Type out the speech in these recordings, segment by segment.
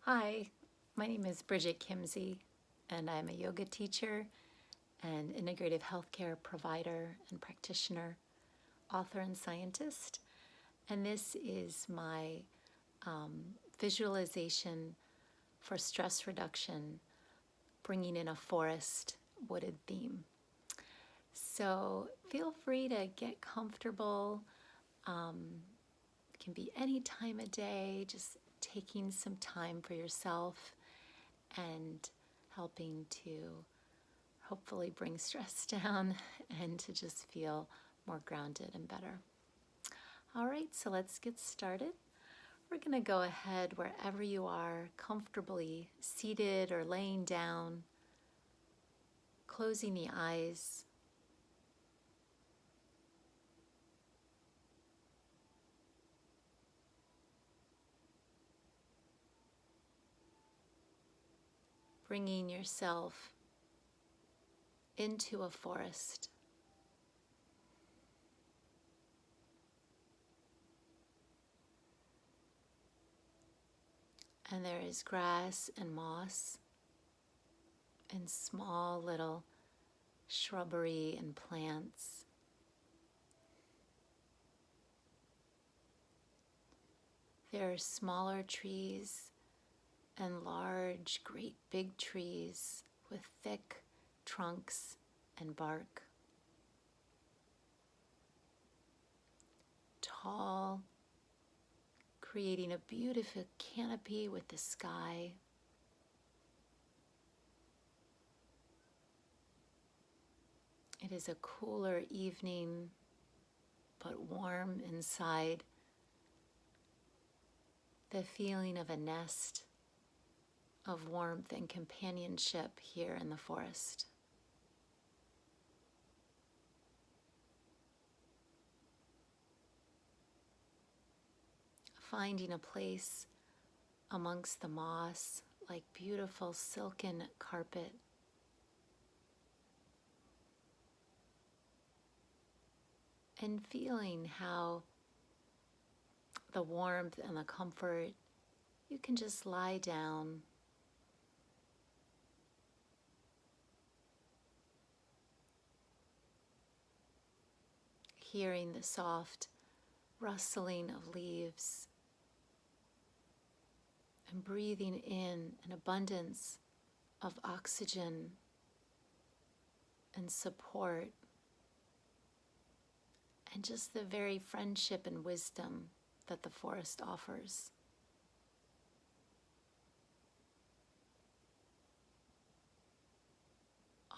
Hi, my name is Bridget Kimsey, and I'm a yoga teacher and integrative healthcare provider and practitioner, author and scientist. And this is my visualization for stress reduction, bringing in a forest wooded theme. So feel free to get comfortable. It can be any time of day, just taking some time for yourself and helping to hopefully bring stress down and to just feel more grounded and better. All right, so let's get started. We're going to go ahead wherever you are, comfortably seated or laying down, closing the eyes. Bringing yourself into a forest. And there is grass and moss and small little shrubbery and plants. There are smaller trees and large, great big trees with thick trunks and bark. Tall, creating a beautiful canopy with the sky. It is a cooler evening, but warm inside. The feeling of a nest of warmth and companionship here in the forest. Finding a place amongst the moss like beautiful silken carpet. And feeling how the warmth and the comfort, you can just lie down. Hearing the soft rustling of leaves and breathing in an abundance of oxygen and support and just the very friendship and wisdom that the forest offers.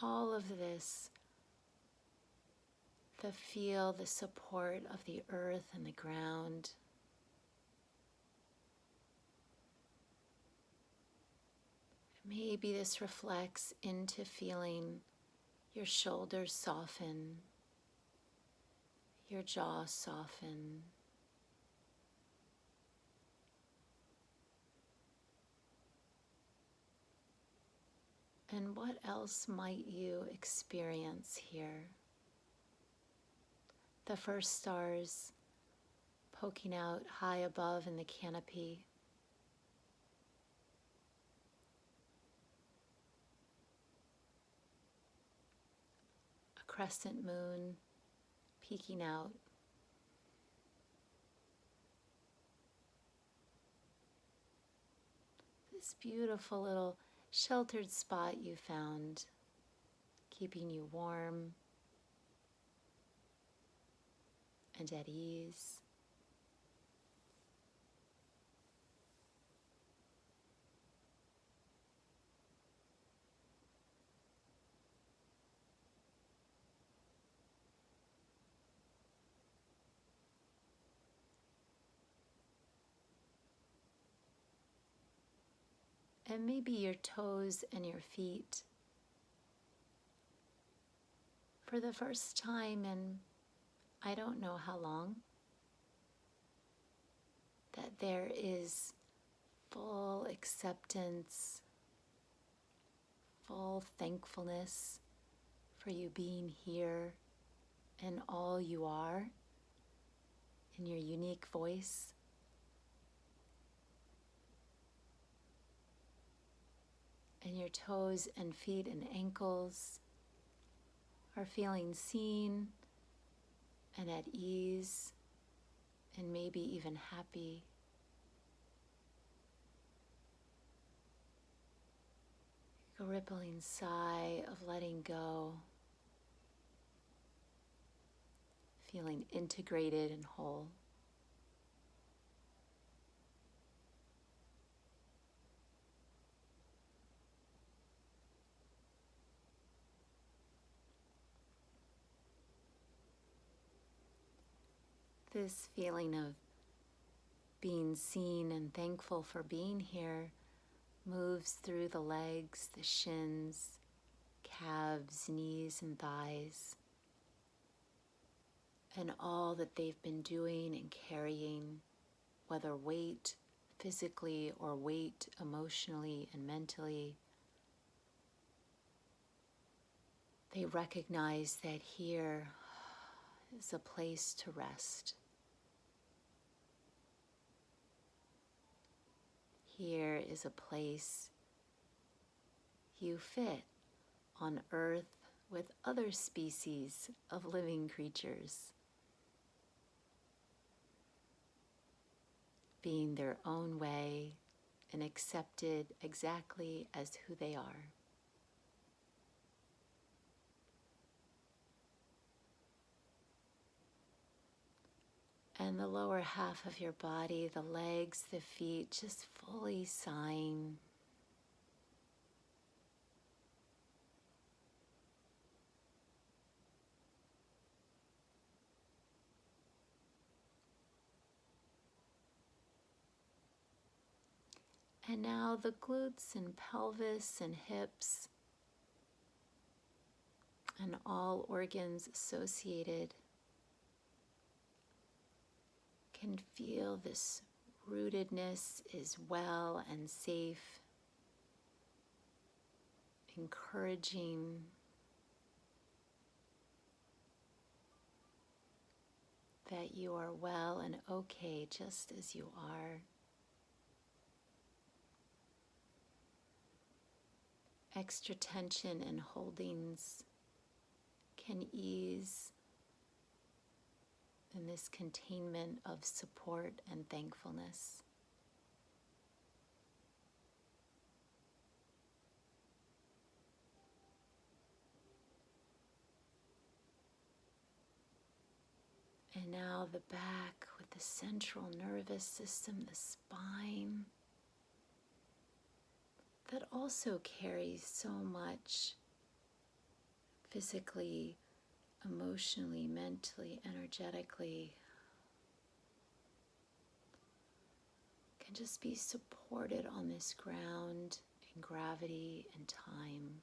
All of this, the support of the earth and the ground. Maybe this reflects into feeling your shoulders soften, your jaw soften. And what else might you experience here? The first stars poking out high above in the canopy. A crescent moon peeking out. This beautiful little sheltered spot you found, keeping you warm and at ease. And maybe your toes and your feet, for the first time in I don't know how long, that there is full acceptance, full thankfulness for you being here and all you are in your unique voice. and your toes and feet and ankles are feeling seen and at ease and maybe even happy. A rippling sigh of letting go, feeling integrated and whole. This feeling of being seen and thankful for being here moves through the legs, the shins, calves, knees, and thighs, and all that they've been doing and carrying, whether weight physically or weight emotionally and mentally. They recognize that here is a place to rest. Here is a place you fit on Earth with other species of living creatures, being their own way and accepted exactly as who they are. And the lower half of your body, the legs, the feet, just fully sighing. And now the glutes and pelvis and hips and all organs associated can feel this rootedness is well and safe, encouraging, that you are well and okay just as you are. Extra tension and holdings can ease in this containment of support and thankfulness. And now the back with the central nervous system, the spine, that also carries so much physically, emotionally, mentally, energetically, can just be supported on this ground in gravity and time.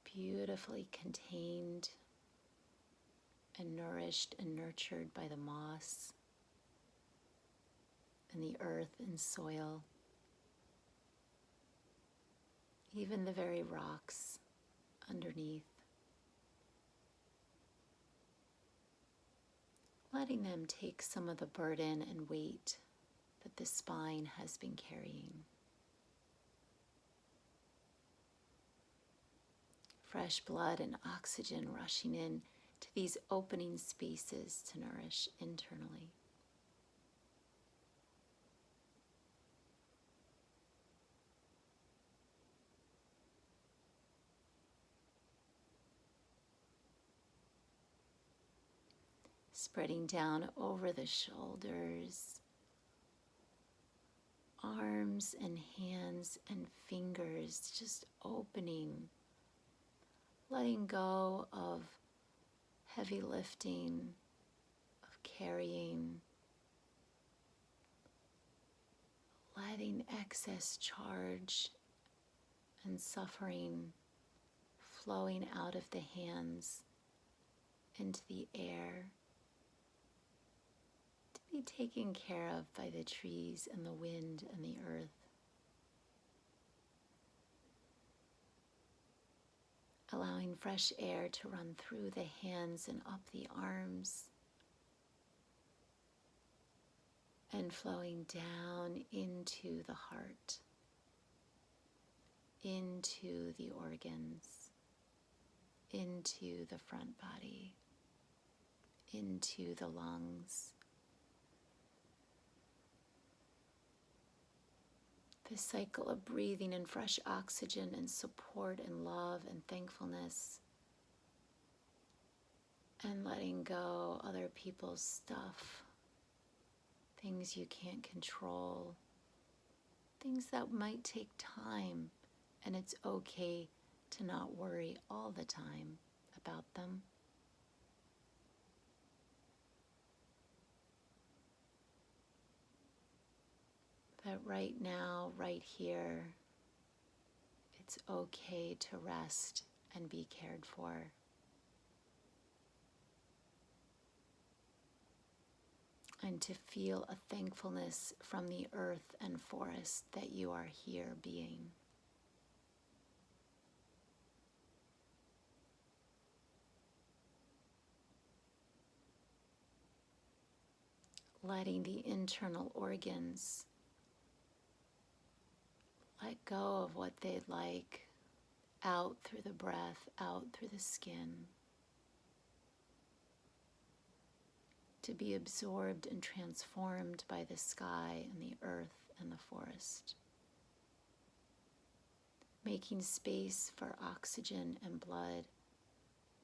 Beautifully contained and nourished and nurtured by the moss and the earth and soil, even the very rocks underneath. Letting them take some of the burden and weight that the spine has been carrying. Fresh blood and oxygen rushing in to these opening spaces to nourish internally. Spreading down over the shoulders, arms and hands and fingers, just opening, letting go of heavy lifting, of carrying, letting excess charge and suffering flowing out of the hands into the air, to be taken care of by the trees and the wind and the earth. Allowing fresh air to run through the hands and up the arms, and flowing down into the heart, into the organs, into the front body, into the lungs. This cycle of breathing in fresh oxygen and support and love and thankfulness, and letting go other people's stuff, things you can't control, things that might take time, and it's okay to not worry all the time about them. That right now, right here, it's okay to rest and be cared for. And to feel a thankfulness from the earth and forest that you are here being. Letting the internal organs let go of what they'd like, out through the breath, out through the skin, to be absorbed and transformed by the sky and the earth and the forest, making space for oxygen and blood,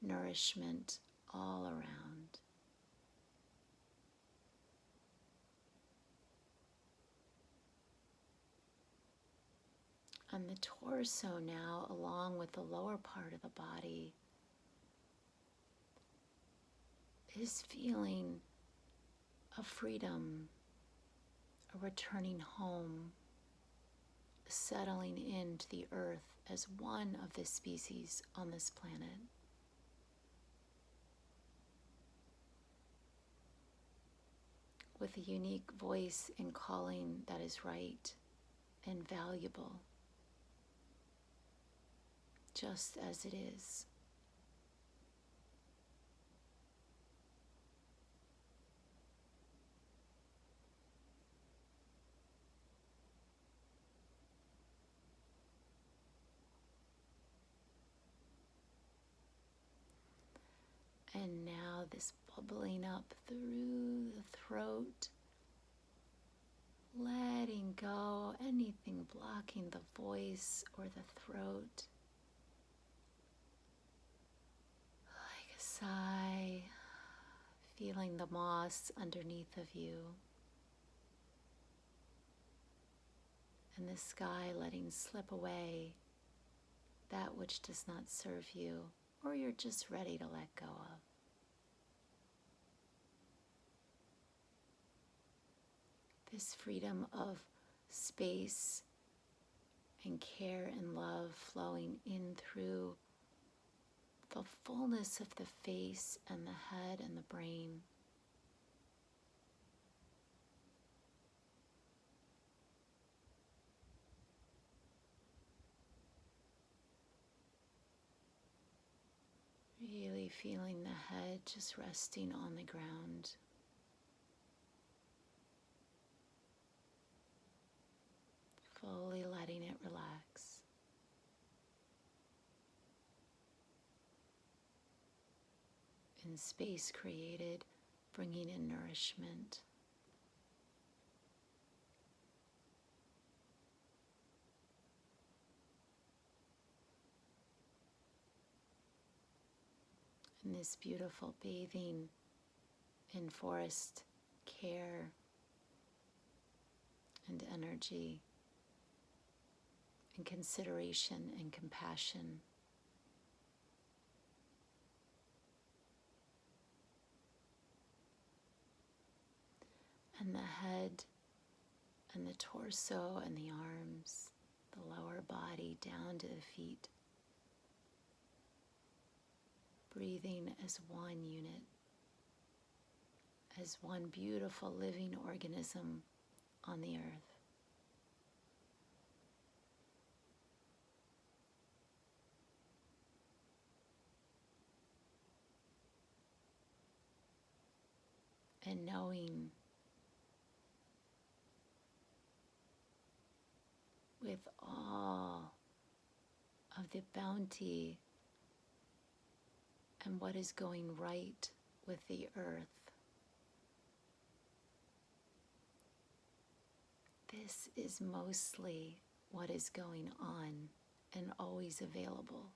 nourishment all around. And the torso now, along with the lower part of the body, is feeling a freedom, a returning home, settling into the earth as one of the species on this planet. With a unique voice and calling that is right and valuable, just as it is. And now this bubbling up through the throat, letting go anything blocking the voice or the throat. Like a sigh, feeling the moss underneath of you. And the sky letting slip away that which does not serve you, or you're just ready to let go of. This freedom of space and care and love flowing in through the fullness of the face and the head and the brain. Really feeling the head just resting on the ground. Fully letting it relax. In space created, bringing in nourishment. And this beautiful bathing in forest care and energy and consideration and compassion. And the head and the torso and the arms, the lower body down to the feet. Breathing as one unit, as one beautiful living organism on the earth. And knowing of the bounty and what is going right with the earth. This is mostly what is going on and always available.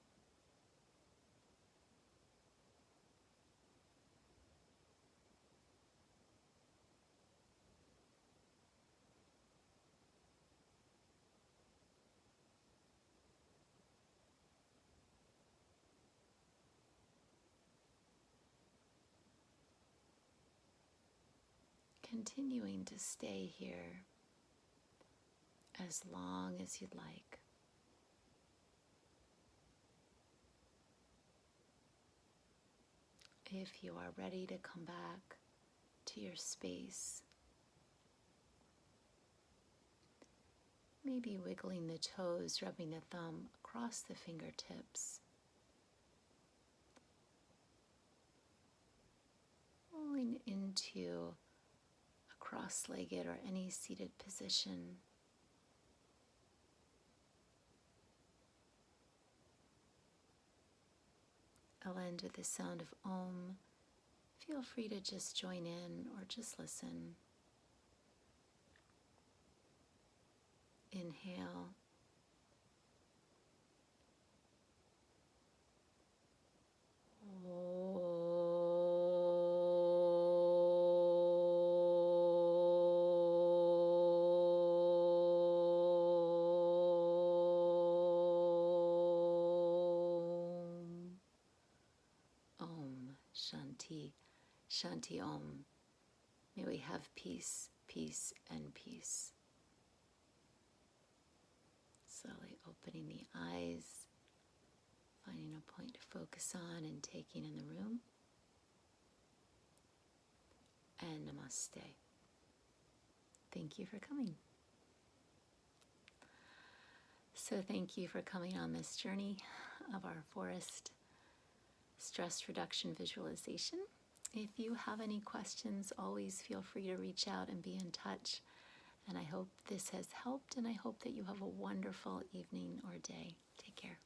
Continuing to stay here as long as you'd like. If you are ready to come back to your space, maybe wiggling the toes, rubbing the thumb across the fingertips, rolling into a cross-legged or any seated position. I'll end with the sound of Om. Feel free to just join in or just listen. Inhale. Om Shanti, Shanti Om. May we have peace, peace, and peace. Slowly opening the eyes, finding a point to focus on and taking in the room. And namaste. Thank you for coming. So thank you for coming on this journey of our forest stress reduction visualization. If you have any questions, always feel free to reach out and be in touch. And I hope this has helped, and I hope that you have a wonderful evening or day. Take care.